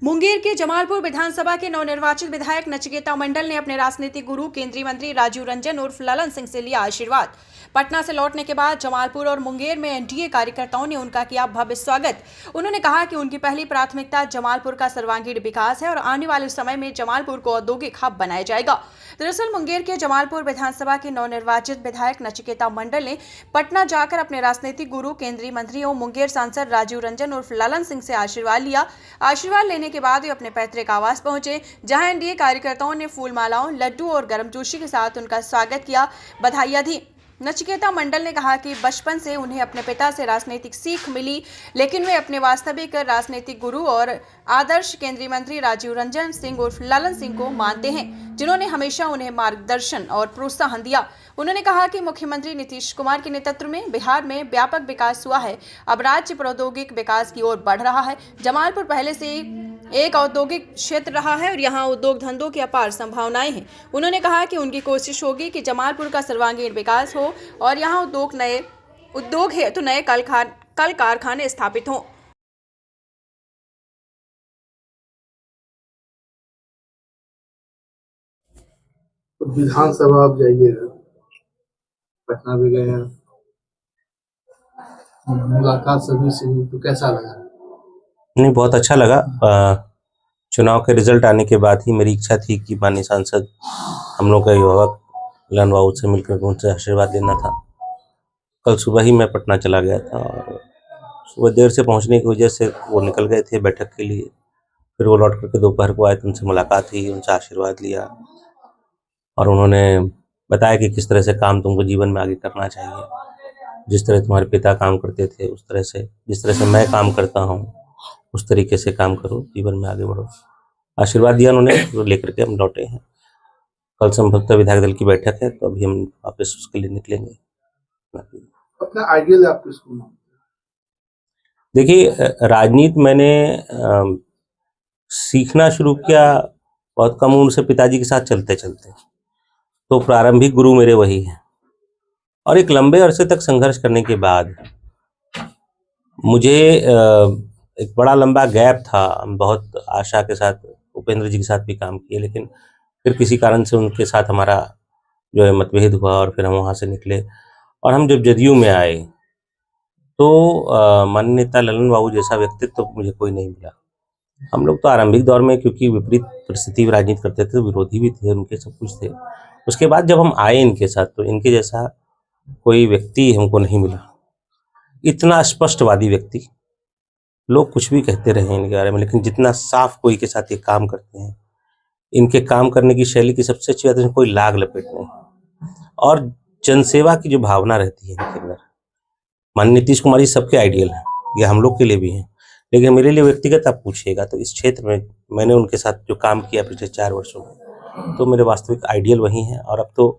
मुंगेर के जमालपुर विधानसभा के नवनिर्वाचित विधायक नचिकेता मंडल ने अपने राजनीतिक गुरु केंद्रीय मंत्री राजीव रंजन उर्फ ललन सिंह से लिया आशीर्वाद। पटना से लौटने के बाद जमालपुर और मुंगेर में एनडीए कार्यकर्ताओं ने उनका किया भव्य स्वागत। उन्होंने कहा कि उनकी पहली प्राथमिकता जमालपुर का सर्वांगीण विकास है और आने वाले समय में जमालपुर को औद्योगिक हब बनाया जाएगा। दरअसल मुंगेर के जमालपुर विधानसभा के नवनिर्वाचित विधायक नचिकेता मंडल ने पटना जाकर अपने राजनीतिक गुरु केंद्रीय मंत्री और मुंगेर सांसद राजीव रंजन उर्फ ललन सिंह से आशीर्वाद लिया। आशीर्वाद लेने के बाद वे अपने पैतृक आवास पहुंचे, जहां एनडीए कार्यकर्ताओं ने फूल मालाओं, लड्डू और गर्मजोशी के साथ उनका स्वागत किया, बधाइयां दी। नचिकेता मंडल ने कहा कि बचपन से उन्हें अपने पिता से राजनीतिक सीख मिली, लेकिन वे अपने वास्तविक राजनीतिक गुरु और आदर्श केंद्रीय मंत्री राजीव रंजन सिंह उर्फ ललन सिंह को मानते हैं, जिन्होंने हमेशा उन्हें मार्गदर्शन और प्रोत्साहन दिया। उन्होंने कहा कि मुख्यमंत्री नीतीश कुमार के नेतृत्व में बिहार में व्यापक विकास हुआ है। अब राज्य प्रौद्योगिक विकास की ओर बढ़ रहा है। जमालपुर पहले से एक औद्योगिक क्षेत्र रहा है और यहाँ उद्योग धंधों की अपार संभावनाएं हैं। उन्होंने कहा कि उनकी कोशिश होगी कि जमालपुर का सर्वांगीण विकास हो और यहाँ उद्योग है तो नए कल कारखाने स्थापित हों। तो विधानसभा आप जाइएगा, पटना भी गए हैं, मुलाकात सभी से हुई, तो कैसा लगा? नहीं, बहुत अच्छा लगा। चुनाव के रिजल्ट आने के बाद ही मेरी इच्छा थी कि माननीय सांसद हम लोग का युवक ललन बाबू से मिलकर उनसे आशीर्वाद लेना था। कल सुबह ही मैं पटना चला गया था और सुबह देर से पहुंचने की वजह से वो निकल गए थे बैठक के लिए। फिर वो लौट करके दोपहर को आए तो उनसे मुलाकात हुई, उनसे आशीर्वाद लिया और उन्होंने बताया कि किस तरह से काम तुमको जीवन में आगे करना चाहिए। जिस तरह तुम्हारे पिता काम करते थे उस तरह से, जिस तरह से मैं काम करता हूँ उस तरीके से काम करो, जीवन में आगे बढ़ो। आशीर्वाद दिया उन्होंने, तो लेकर के हम लौटे हैं। कल संभवतः विधायक दल की बैठक है, तो अभी हम वापस उसके लिए निकलेंगे। अपना आइडियल आप किसको मानते हैं? देखिए, राजनीति मैंने सीखना शुरू किया बहुत कम उम्र से, पिताजी के साथ चलते चलते, तो प्रारंभिक गुरु मेरे वही है। और एक लंबे अरसे तक संघर्ष करने के बाद मुझे एक बड़ा लंबा गैप था। हम बहुत आशा के साथ उपेंद्र जी के साथ भी काम किए, लेकिन फिर किसी कारण से उनके साथ हमारा जो है मतभेद हुआ और फिर हम वहाँ से निकले। और हम जब जदयू में आए तो माननीय नेता ललन बाबू जैसा व्यक्तित्व तो मुझे कोई नहीं मिला। हम लोग तो आरंभिक दौर में क्योंकि विपरीत परिस्थिति में राजनीति करते थे, विरोधी भी थे उनके, सब कुछ थे। उसके बाद जब हम आए इनके साथ तो इनके जैसा कोई व्यक्ति हमको नहीं मिला, इतना स्पष्टवादी व्यक्ति। लोग कुछ भी कहते रहे इनके बारे में, लेकिन जितना साफ कोई के साथ ये काम करते हैं, इनके काम करने की शैली की सबसे अच्छी बात है कोई लाग लपेट नहीं, और जनसेवा की जो भावना रहती है इनके अंदर। माननीय नीतीश कुमार जी सबके आइडियल हैं, ये हम लोग के लिए भी हैं, लेकिन मेरे लिए व्यक्तिगत आप पूछिएगा तो इस क्षेत्र में मैंने उनके साथ जो काम किया पिछले 4 वर्षों में, तो मेरे वास्तविक आइडियल वही हैं। और अब तो